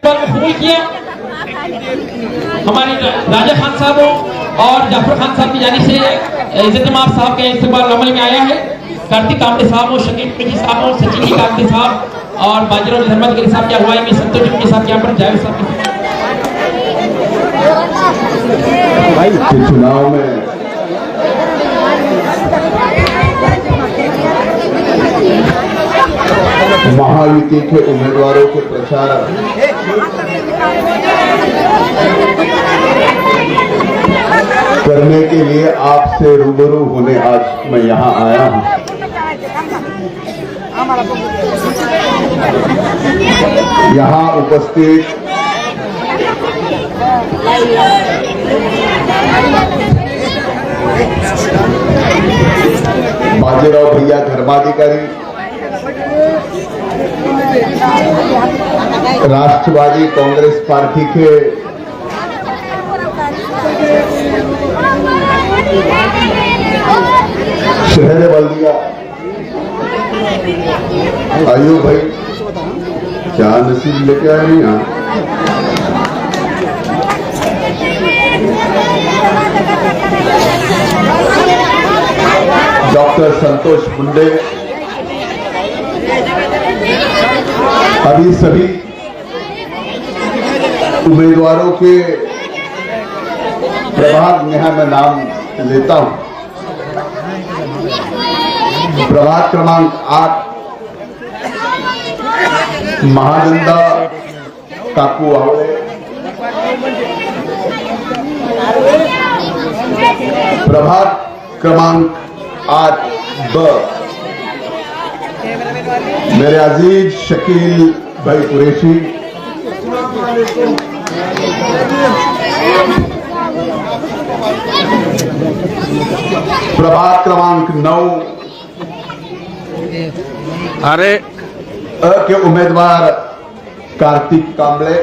कबूल किया। हमारे राजा खान साहबों और जाफर खान साहब की जानिब से इज्जत माफ साहब के इस्तेमाल अमल में आया है। कार्तिक कामड़े साहब और शकील पिंडी साहब और सचिन जी कामड़े साहब और बाजीराव धर्मत गिरी साहब की अगुवाई में संतोष के साथ यहाँ पर जावेद साहब के चुनाव में महायुति के उम्मीदवारों के प्रचार करने के लिए आपसे रूबरू होने आज मैं यहाँ आया हूँ। यहाँ उपस्थित बाजीराव भैया धर्माधिकारी, राष्ट्रवादी कांग्रेस पार्टी के शहर बल्दिया आयु भाई, क्या नसीब लेके आए नहीं यहाँ। डॉक्टर संतोष मुंडे, अभी सभी उम्मीदवारों के प्रभाग यहाँ मैं नाम लेता हूं। प्रभाग क्रमांक 8 महानंदा काकू आवड़े, प्रभाग क्रमांक 8B मेरे अजीज शकील भाई कुरैशी, प्रभाग क्रमांक 9 अरे के उम्मीदवार कार्तिक कामड़े,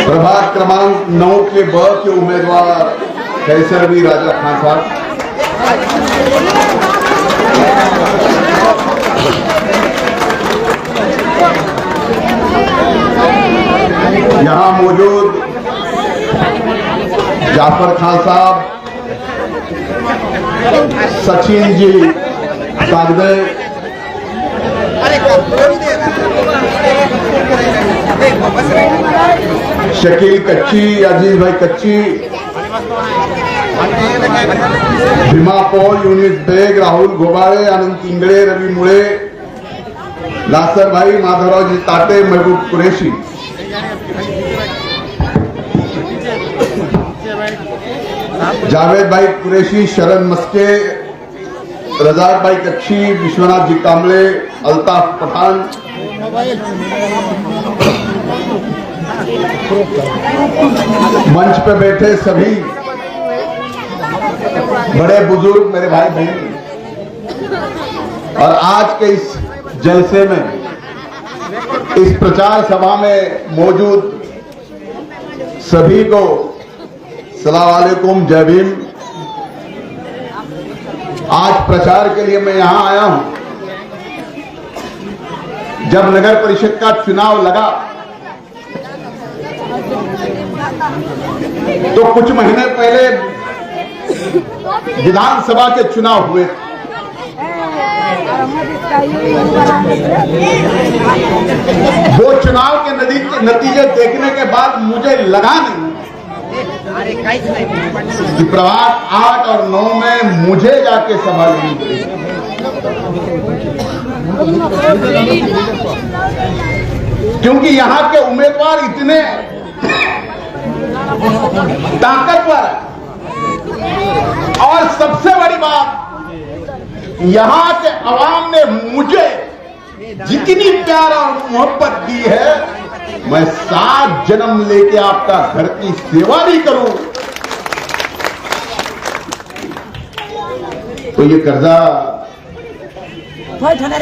प्रभाग क्रमांक 9 के ब के उम्मीदवार कैसरवी राजा खान साहब, यहाँ मौजूद जाफर खान साहब, सचिन जी कागदे, शकील कच्ची, अजीज भाई कच्ची, भीमा पॉल, यूनिस बेग, राहुल गोबारे, आनंद तिंगड़े, रवि मुड़े, नासर भाई, माधवराव जी ताटे, महबूब कुरैशी, जावेद भाई कुरैशी, शरण मस्के, रजाक भाई कच्ची, विश्वनाथ जी कामले, अल्ताफ पठान, मंच पे बैठे सभी बड़े बुजुर्ग मेरे भाई बहन, और आज के इस जलसे में, इस प्रचार सभा में मौजूद सभी को सलाम वालेकुम, जय भीम। आज प्रचार के लिए मैं यहां आया हूं। जब नगर परिषद का चुनाव लगा तो कुछ महीने पहले विधानसभा के चुनाव हुए। वो चुनाव के नतीजे देखने के बाद मुझे लगा नहीं कि प्रभाग 8 और 9 में मुझे जाके संभालनी पड़ेगी, क्योंकि यहां के उम्मीदवार इतने ताकतवर है। और सबसे बड़ी बात, यहां के अवाम ने मुझे जितनी प्यार और मोहब्बत दी है, मैं 7 जन्म लेके आपका घर की सेवा भी करूं तो ये कर्जा,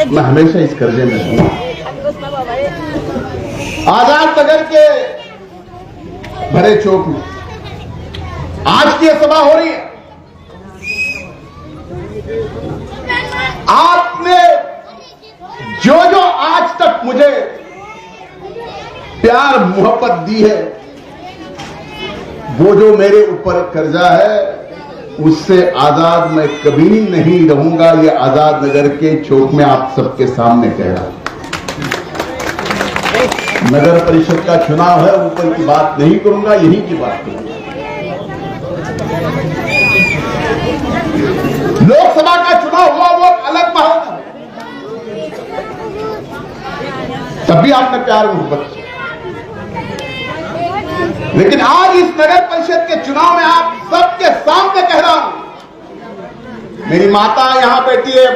मैं हमेशा इस कर्जे में हूं। आजाद नगर के भरे चौक में आज की सभा हो रही है। आपने मोहब्बत दी है, वो जो मेरे ऊपर कर्जा है उससे आजाद मैं कभी नहीं रहूंगा। ये आजाद नगर के चौक में आप सबके सामने कह रहा हूं। नगर परिषद का चुनाव है, ऊपर की बात नहीं करूंगा, यहीं की बात करूंगा। लोकसभा का चुनाव हुआ वो अलग माहौल था, तब भी आपने प्यार मोहब्बत किया। लेकिन आज इस नगर परिषद के चुनाव में आप सबके सामने कह रहा हूं, मेरी माता यहां बैठी है,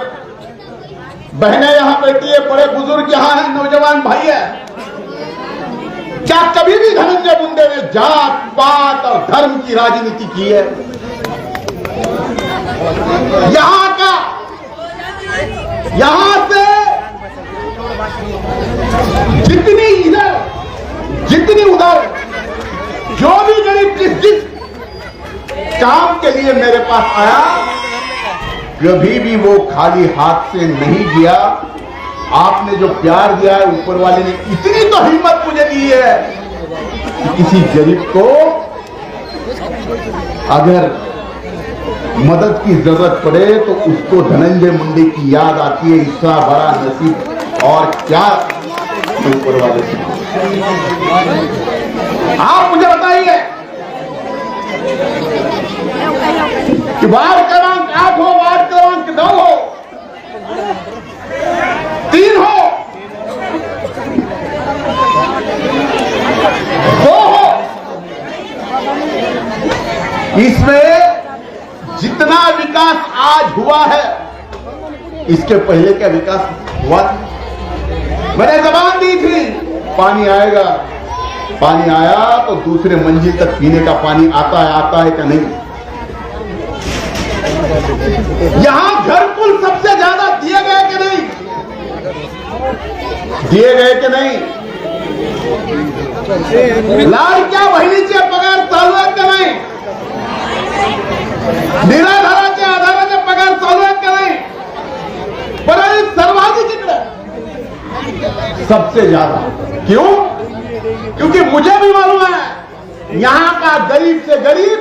बहनें यहां बैठी है, बड़े बुजुर्ग यहां हैं, नौजवान भाई है। क्या कभी भी धनंजय मुंडे ने जात पात और धर्म की राजनीति की है? यहां से जितनी इधर जितनी उधर जो भी गरीब जिस काम के लिए मेरे पास आया, कभी भी वो खाली हाथ से नहीं गया। आपने जो प्यार दिया है, ऊपर वाले ने इतनी तो हिम्मत मुझे दी है कि किसी गरीब को अगर मदद की जरूरत पड़े तो उसको धनंजय मुंडे की याद आती है। इसका बड़ा नसीब और क्या ऊपर वाले से। आप मुझे बताइए कि वार्ड क्रमांक 8 हो, वार्ड क्रमांक 9 हो, 3 हो, 2 हो, इसमें जितना विकास आज हुआ है, इसके पहले क्या विकास हुआ था? मैंने जबान दी थी, पानी आएगा, पानी आया तो दूसरे मंजिल तक पीने का पानी आता है क्या नहीं? यहां घरकुल सबसे ज्यादा दिए गए कि नहीं? दिए गए कि नहीं? लाडक्या बहिणीचे पगार चालू आहेत का नाही? निराधाराच्या आधाराचे पगार चालू आहेत का नाही? पण सर्वाधिक सबसे ज्यादा क्यों? क्योंकि मुझे भी मालूम है यहां का गरीब से गरीब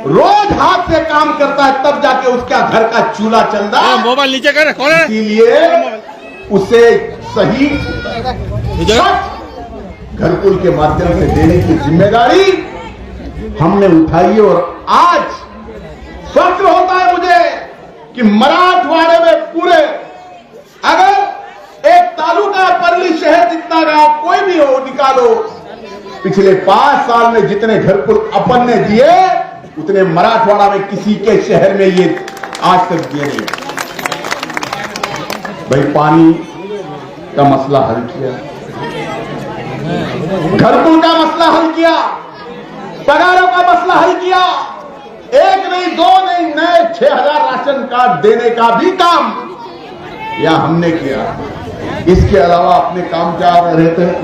रोज हाथ से काम करता है, तब जाके उसका घर का चूल्हा चलता है। मोबाइल नीचे कर, इसीलिए उसे सही घरकुल के माध्यम से देने की जिम्मेदारी हमने उठाई है। और आज फख्र होता है मुझे कि मराठवाड़े में पूरे अगर एक तालुका परली शहर जितना गांव कोई भी हो निकालो, पिछले 5 साल में जितने घरकुल अपन ने दिए उतने मराठवाड़ा में किसी के शहर में ये आज तक दिए नहीं। भाई पानी का मसला हल किया, घरकुल का मसला हल किया, पगारों का मसला हल किया, 1 नहीं 2 नहीं नए 6000 राशन कार्ड देने का भी काम या हमने किया। इसके अलावा अपने काम क्या रहते हैं?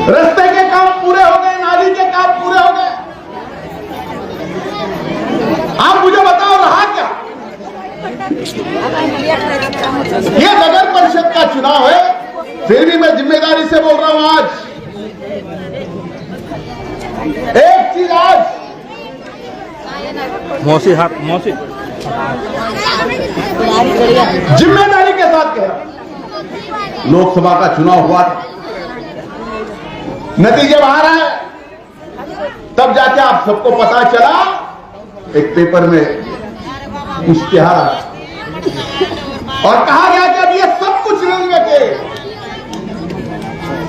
रास्ते के काम पूरे हो गए, नाली के काम पूरे हो गए। आप मुझे बताओ रहा क्या? ये नगर परिषद का चुनाव है, फिर भी मैं जिम्मेदारी से बोल रहा हूं। आज एक चीज आज मौसी हाथ मौसी जिम्मेदारी के साथ कह रहा हूं, लोकसभा का चुनाव हुआ था, नतीजे बाहर आए, तब जाके आप सबको पता चला, एक पेपर में इश्तिहार आया और कहा गया कि अब ये सब कुछ रेलवे के।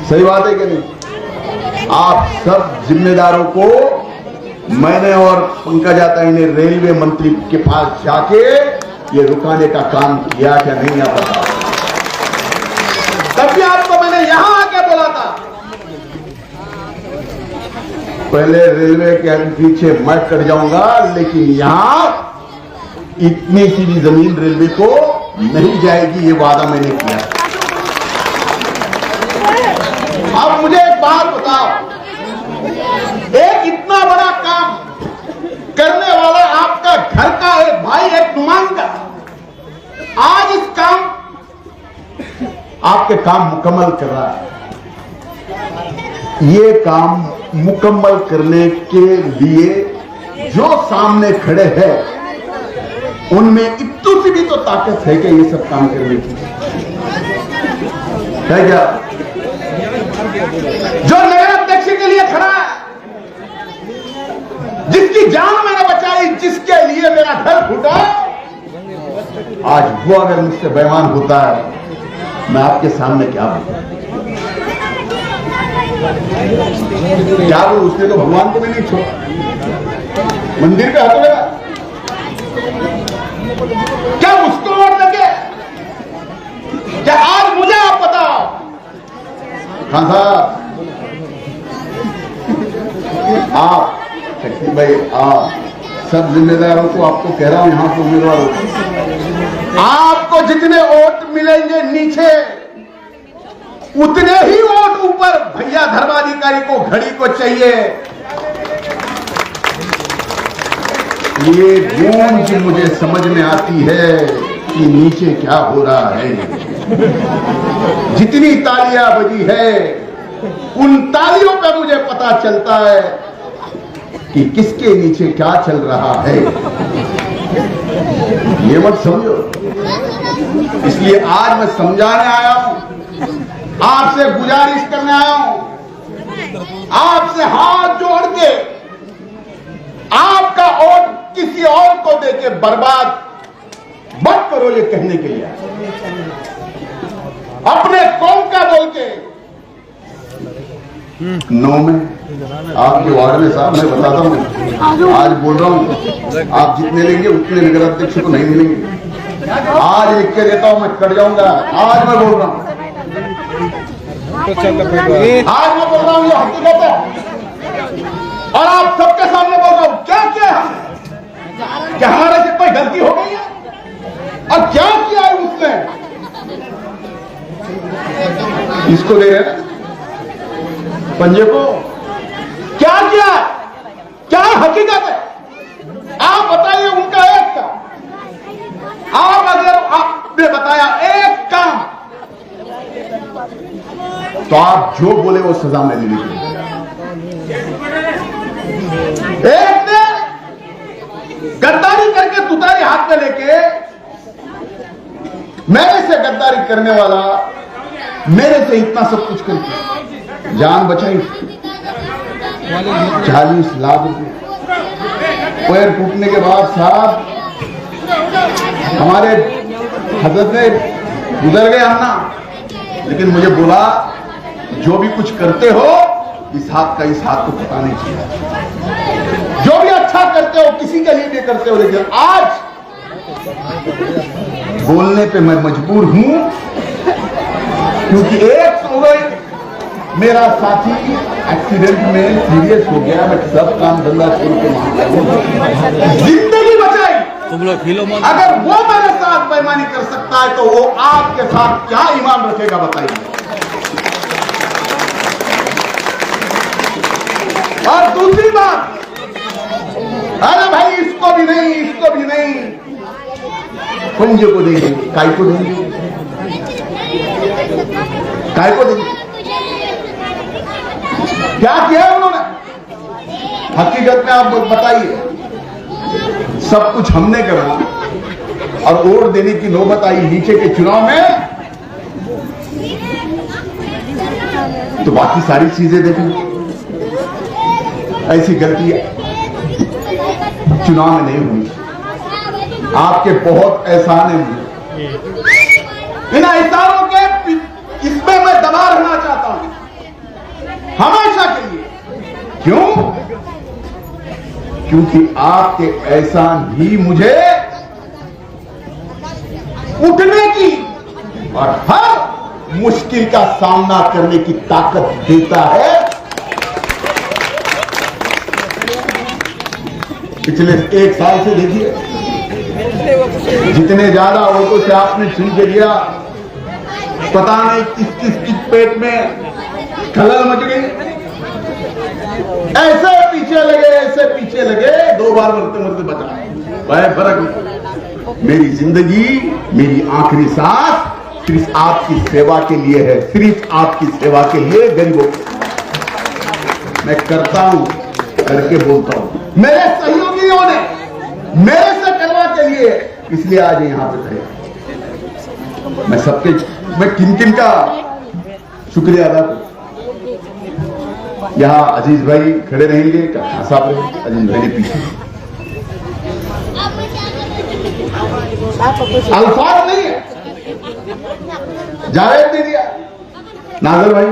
सही बात है कि नहीं? आप सब जिम्मेदारों को मैंने और पंकजाताई ने रेलवे मंत्री के पास जाके ये रुकाने का काम किया क्या नहीं, आप बताओ। तब भी आपको मैंने यहां आके बोला था, पहले रेलवे के पीछे मैं कट जाऊंगा, लेकिन यहां इतनी सी भी जमीन रेलवे को नहीं जाएगी, ये वादा मैंने किया। अब मुझे एक बात बताओ, एक इतना बड़ा काम करने वाला आपका घर का एक भाई, एक नुमाइंदा, आज इस काम आपके काम मुकम्मल कर रहा है। ये काम मुकम्मल करने के लिए जो सामने खड़े हैं उनमें इतनी सी भी तो ताकत है कि ये सब काम करने की है क्या? जो नगर अध्यक्ष के लिए खड़ा है, जिसकी जान मैंने बचाई, जिसके लिए मेरा घर फूटा, आज वो अगर मुझसे बेईमान होता है, मैं आपके सामने क्या बोलूं? क्या बोलूं? उसने तो भगवान को भी नहीं छोड़ा, मंदिर पे हाथों लगा। क्या उसको वोट देंगे? क्या आज मुझे आप बताओ? खान साहब, आप शक्ति भाई, आप सब जिम्मेदारों को आपको कह रहा हूं, यहां के उम्मीदवारों को, आपको जितने वोट मिलेंगे नीचे, उतने ही वोट ऊपर भैया धर्माधिकारी को, घड़ी को चाहिए। ये गूंज मुझे समझ में आती है कि नीचे क्या हो रहा है। जितनी तालियां बजी है, उन तालियों पर मुझे पता चलता है कि किसके नीचे क्या चल रहा है। ये मत समझो, इसलिए आज मैं समझाने आया हूं, आपसे गुजारिश करने आया हूं, आपसे हाथ जोड़ के आपका वोट किसी और को देके बर्बाद मत करो, ये कहने के लिए अपने कौम का बोल के। नौ में आपके वार्ड में साहब, मैं बताता हूं, आज बोल रहा हूं, आप जितने लेंगे उतने नगर अध्यक्ष को नहीं मिलेंगे। आज लिख के देता हूं, मैं कट जाऊंगा। आज मैं बोल रहा हूं, आज मैं बोल रहा हूं, ये हकीकत है और आप सबके सामने बोल रहा हूं। क्या किया है? क्या हमारे से कोई गलती हो गई है? और क्या किया है उसने? इसको दे रहे हैं पंजे को, क्या किया? क्या हकीकत है? आप बताइए उनका एक काम। आप अगर आपने बताया एक काम, तो आप जो बोले वो सजा में ले लीजिए। एक ने गद्दारी करके तुतारी हाथ में लेके, मेरे से गद्दारी करने वाला मेरे से इतना सब कुछ करके जान बचाई, 40 लाख रुपए पैर टूटने के बाद साहब हमारे हजरत ने गुजर गए अन्ना, लेकिन मुझे बोला जो भी कुछ करते हो इस हाथ का इस हाथ को पता नहीं चाहिए। जो भी अच्छा करते हो किसी के लिए भी करते हो, लेकिन आज बोलने पे मैं मजबूर हूं, क्योंकि एक सुबह मेरा साथी एक्सीडेंट में सीरियस हो गया। मैं सब काम धंधा छोड़ के जिंदगी बचाई। अगर वो मेरे साथ बेईमानी कर सकता है तो वो आपके साथ क्या ईमान रखेगा बताइए। और दूसरी बात, अरे भाई इसको भी नहीं, इसको भी नहीं, कुंज को देंगे, काय को देंगे, काय को देंगे। क्या किया उन्होंने? हकीकत में आप बताइए। सब कुछ हमने करा और वोट देने की नौबत आई नीचे के चुनाव में, तो बाकी सारी चीजें देखें। ऐसी गलती चुनाव में नहीं हुई। आपके बहुत एहसान है मुझे, इन एहसानों के इसमें मैं दबा रहना चाहता हूं हमेशा के लिए। क्यों? क्योंकि आपके एहसान ही मुझे उठने की और हर मुश्किल का सामना करने की ताकत देता है। पिछले 1 साल से देखिए, जितने ज्यादा वोटों से आपने चुन के दिया, पता नहीं किस किस की पेट में खलल मच गई। ऐसे पीछे लगे, ऐसे पीछे लगे, 2 बार मरते मरते बचा। वह फर्क नहीं। मेरी जिंदगी, मेरी आखिरी सांस सिर्फ आपकी सेवा के लिए है, सिर्फ आपकी सेवा के लिए, गरीबों के। मैं करता हूं, करके बोलता हूं। मेरे सहयोगियों ने मेरे से करवा के लिए, इसलिए आज यहां पे खड़े। मैं किन किन का शुक्रिया अदा करूं। यहां अजीज भाई खड़े रहेंगे, साहब रहेंगे, अजीज भाई ने पीछे। अल्फाज नहीं है, जावेद ने दिया, नाजर भाई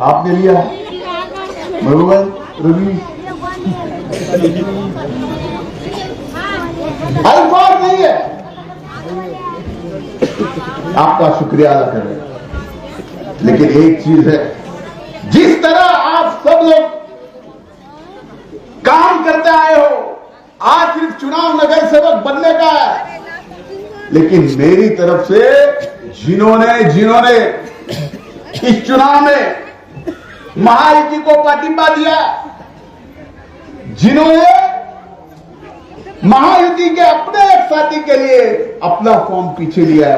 आपने लिया, महबूबा रवि, अल्फाज नहीं है, आपका शुक्रिया अदा कर रहे हैं। लेकिन एक चीज है, जिस तरह आप सब लोग काम करते आए हो, आज सिर्फ चुनाव नगर सेवक बनने का है, लेकिन मेरी तरफ से जिन्होंने इस चुनाव में महायुति को पार्टिबा दिया, जिन्होंने महायुति के अपने एक साथी के लिए अपना फॉर्म पीछे लिया,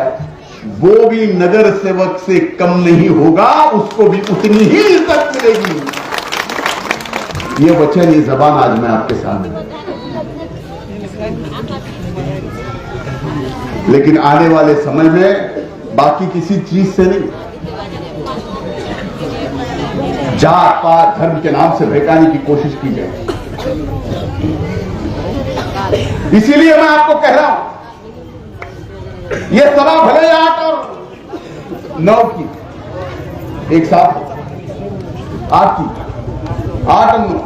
वो भी नगर सेवक से कम नहीं होगा, उसको भी उतनी ही इज्जत मिलेगी। ये वचन, ये जबान आज मैं आपके सामने। लेकिन आने वाले समय में बाकी किसी चीज से नहीं, जात पात धर्म के नाम से बहकाने की कोशिश की जाए। इसीलिए मैं आपको कह रहा हूं, ये सभा भले 8 और 9 की एक साथ, 8 की, 8 और 9,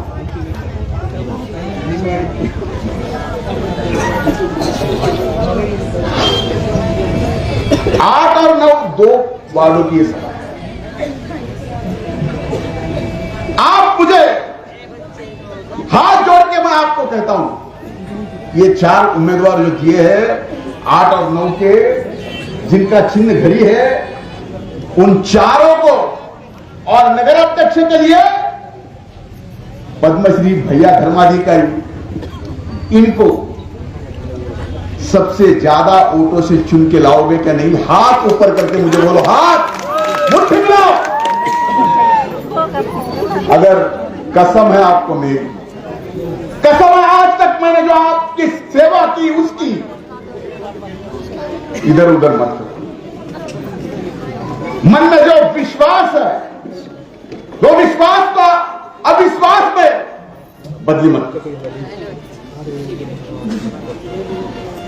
आठ और 9 दो वालों की सभा है। आप मुझे हाथ जोड़ के मैं आपको कहता हूं, ये 4 उम्मीदवार जो दिए हैं 8 और 9 के, जिनका चिन्ह घड़ी है, उन चारों को और नगर अध्यक्ष के लिए पद्मश्री भैया धर्माधिकारी, इनको सबसे ज्यादा वोटों से चुन के लाओगे क्या? नहीं, हाथ ऊपर करके मुझे बोलो, हाथ मुट्ठी में लाओ। अगर कसम है आपको मेरी, कसम है, आज तक मैंने जो आपकी सेवा की उसकी इधर उधर मत करो। मन में जो विश्वास है, वो विश्वास को अविश्वास में बदली मत करो।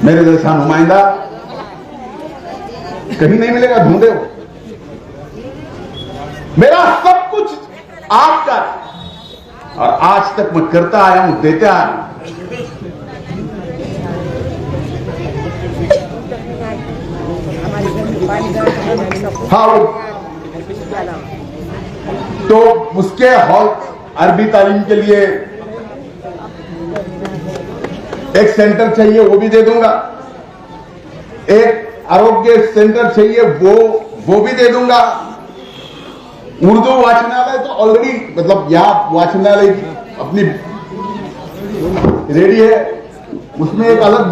मेरे जैसा नुमाइंदा कहीं नहीं मिलेगा, ढूंढे हो। मेरा सब कुछ आपका, और आज तक मैं करता आया हूं, देता आया हूं। हाँ, तो उसके हॉल अरबी तालीम के लिए एक सेंटर चाहिए, वो भी दे दूंगा। एक आरोग्य सेंटर चाहिए, वो भी दे दूंगा। उर्दू वाचनालय तो ऑलरेडी, मतलब यहां वाचनालय अपनी रेडी है, उसमें एक अलग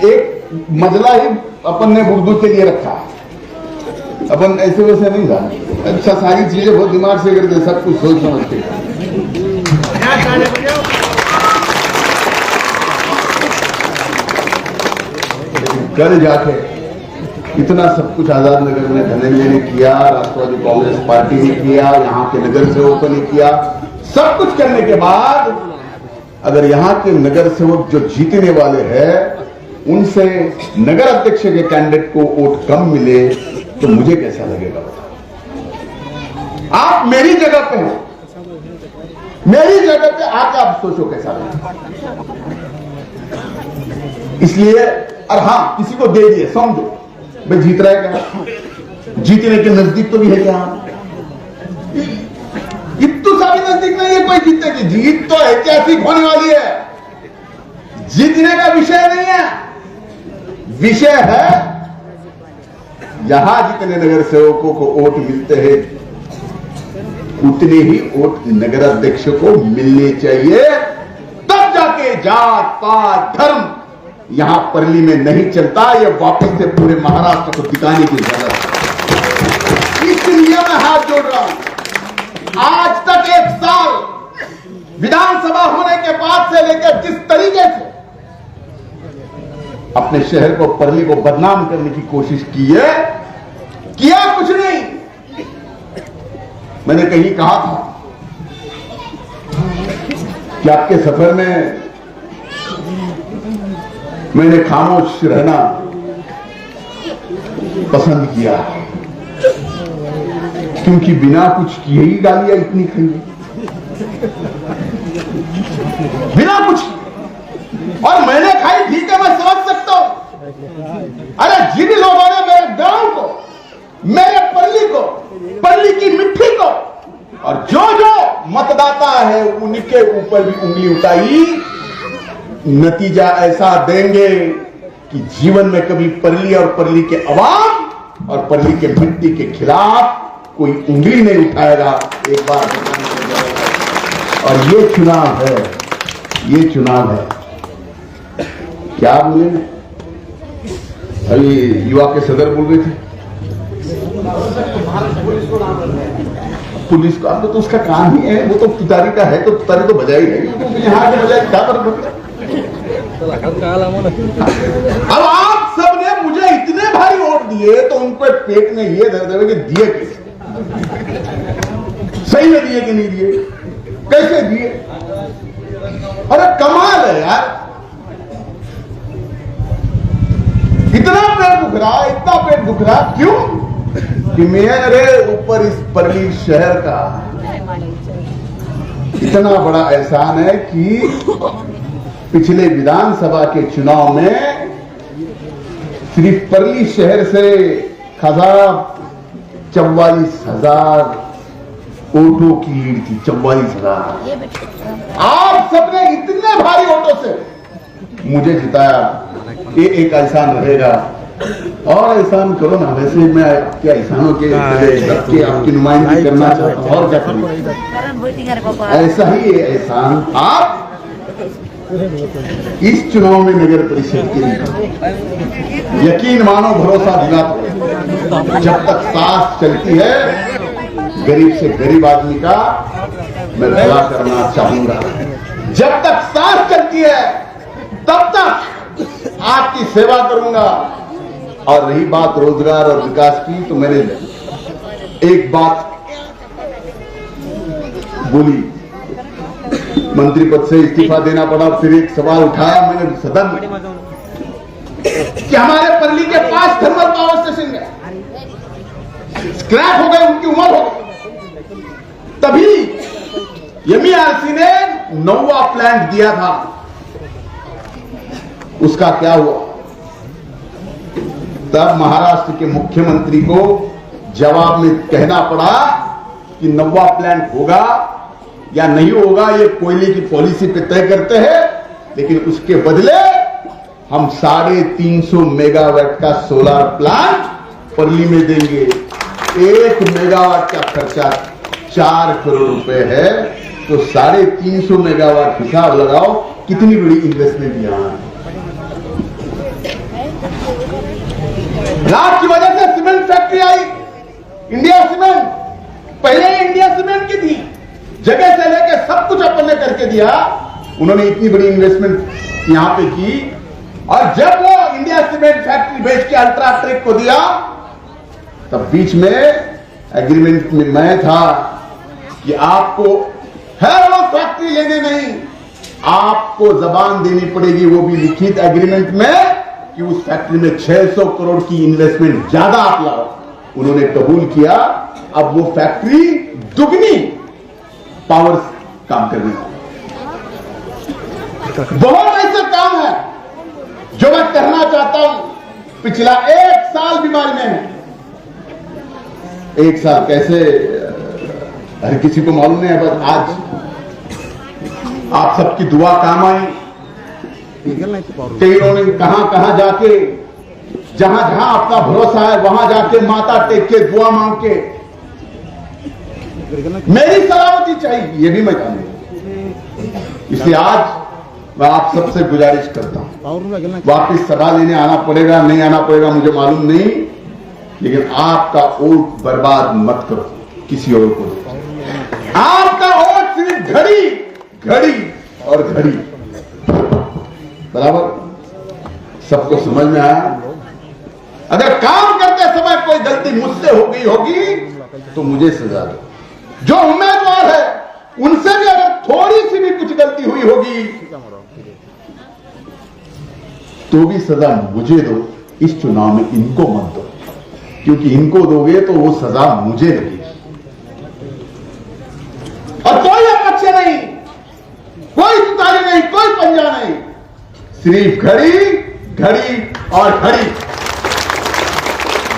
एक मजला ही अपन ने उर्दू के लिए रखा है। अपन ऐसे वैसे नहीं था, अच्छा सारी चीजें बहुत दिमाग से करते, सब कुछ सोच समझ के। कल जाके इतना सब कुछ आजाद नगर में धनंजय ने किया, राष्ट्रवादी कांग्रेस पार्टी ने किया, यहाँ के नगर सेवकों ने किया, सब कुछ करने के बाद अगर यहाँ के नगर सेवक जो जीतने वाले हैं उनसे नगर अध्यक्ष के कैंडिडेट को वोट कम मिले तो मुझे कैसा लगेगा? आप मेरी जगह पे हो, मेरी जगह पे आके आप सोचो कैसा लगेगा। इसलिए, और हाँ, किसी को दे दिए, समझो भाई जीत रहा है क्या, जीतने के नजदीक तो भी है क्या? इतना सा भी नजदीक नहीं है कोई जीतने की। जीत तो ऐतिहासिक होने वाली है, जीतने का विषय नहीं है। विषय है यहां जितने नगर सेवकों को वोट मिलते हैं उतने ही वोट नगर अध्यक्ष को मिलने चाहिए, तब जाके जात पात धर्म यहां परली में नहीं चलता। ये वापस से पूरे महाराष्ट्र को दिखाने की जरूरत है। इसलिए मैं हाथ जोड़ रहा हूं। आज तक 1 साल विधानसभा होने के बाद से लेकर जिस तरीके से अपने शहर को, परली को बदनाम करने की कोशिश की है, किया कुछ नहीं। मैंने कहीं कहा था कि आपके सफर में मैंने खामोश रहना पसंद किया, क्योंकि बिना कुछ किए ही गालियां इतनी खाई, बिना कुछ। और मैंने खाई, ठीक है, मैं समझ सकता हूं। अरे जिन लोगों ने मेरे गांव को, मेरे परली को, परली की मिट्टी को, और जो जो मतदाता है उनके ऊपर भी उंगली उठाई, नतीजा ऐसा देंगे कि जीवन में कभी परली और परली के अवाम और परली के मिट्टी के खिलाफ कोई उंगली नहीं उठाएगा। एक बार और ये चुनाव है, ये चुनाव है। क्या बोले? अभी युवा के सदर बोल रहे थे पुलिस को। अब तो उसका काम ही है, वो तो तुतारी का है, तो तुतारी तो बजाई है, यहाँ के बजाय क्या कर। अब आप सब ने मुझे इतने भारी वोट दिए, तो उनको पेट में ये दर्द है कि दिए कैसे, सही में दिए कि नहीं दिए, कैसे दिए। अरे कमाल है यार, इतना पेट दुख रहा, इतना पेट दुख रहा, क्यों? कि मेरे ऊपर इस परली शहर का इतना बड़ा एहसान है कि पिछले विधानसभा के चुनाव में सिर्फ परली शहर से 44,000 वोटों की लीड थी। 44,000। आप सबने इतने भारी वोटों से मुझे जिताया। ये एक एहसान रहेगा, और एहसान करो ना। वैसे मैं आपके एहसानों के आपकी नुमाइंदगी करना चाहता हूं, और क्या करूं। ऐसा ही ये एहसान आप इस चुनाव में नगर परिषद के लिए यकीन मानो, भरोसा दिलाते। जब तक सांस चलती है गरीब से गरीब आदमी का मैं भला करना चाहूंगा। जब तक सांस चलती है तब तक आपकी सेवा करूंगा। और रही बात रोजगार और विकास की, तो मैंने एक बात बोली, मंत्री पद से इस्तीफा देना पड़ा। फिर एक सवाल उठाया मैंने सदन में कि हमारे परली के 5 थर्मल पावर स्टेशन है, स्क्रैप हो गए, उनकी उम्र हो गई। तभी एमईआरसी ने 9वां प्लांट दिया था, उसका क्या हुआ? तब महाराष्ट्र के मुख्यमंत्री को जवाब में कहना पड़ा कि 9वां प्लांट होगा या नहीं होगा ये कोयले की पॉलिसी पे तय करते हैं, लेकिन उसके बदले हम 350 मेगावाट का सोलर प्लांट परली में देंगे। 1 मेगावाट का खर्चा 4 करोड़ रुपए है, तो 350 मेगावाट हिसाब लगाओ कितनी बड़ी इन्वेस्टमेंट यहां है। लाभ की वजह से सीमेंट फैक्ट्री आई, इंडिया सीमेंट। पहले इंडिया सीमेंट की थी, जगह से लेकर सब कुछ अपन ने करके दिया। उन्होंने इतनी बड़ी इन्वेस्टमेंट यहां पे की, और जब वो इंडिया सीमेंट फैक्ट्री बेच के अल्ट्राटेक को दिया, तब बीच में एग्रीमेंट में मैं था कि आपको है वो फैक्ट्री लेने नहीं, आपको जबान देनी पड़ेगी, वो भी लिखित एग्रीमेंट में, कि उस फैक्ट्री में 600 करोड़ की इन्वेस्टमेंट ज्यादा आप लाओ। उन्होंने कबूल किया। अब वो फैक्ट्री दुगनी पावर काम करने वाली। बहुत ऐसे काम है जो मैं करना चाहता हूं। पिछला 1 साल बीमारी में है। 1 साल कैसे, हर किसी को मालूम नहीं है, बस आज आप सबकी दुआ काम आई। कई लोगों ने कहां कहां जाके, जहां जहां अपना भरोसा है वहां जाके माथा टेक के दुआ मांग के, मेरी सलामती चाहिए, ये भी मैं जानूंगा। इसलिए आज मैं आप सबसे गुजारिश करता हूं, वापिस सभा लेने आना पड़ेगा नहीं आना पड़ेगा मुझे मालूम नहीं, लेकिन आपका वोट बर्बाद मत करो, किसी और को दो। आपका वोट सिर्फ घड़ी घड़ी और घड़ी, बराबर? सबको समझ में आया? अगर काम करते समय कोई गलती मुझसे हो गई होगी तो मुझे सजा दो। जो उम्मीदवार है उनसे भी अगर थोड़ी सी भी कुछ गलती हुई होगी तो भी सजा मुझे दो। इस चुनाव में इनको मत दो, क्योंकि इनको दोगे तो वो सजा मुझे लगेगी। और कोई अपक्ष नहीं, कोई तुतारी नहीं, कोई पंजा नहीं, सिर्फ घड़ी घड़ी और घड़ी।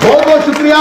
बहुत बहुत शुक्रिया।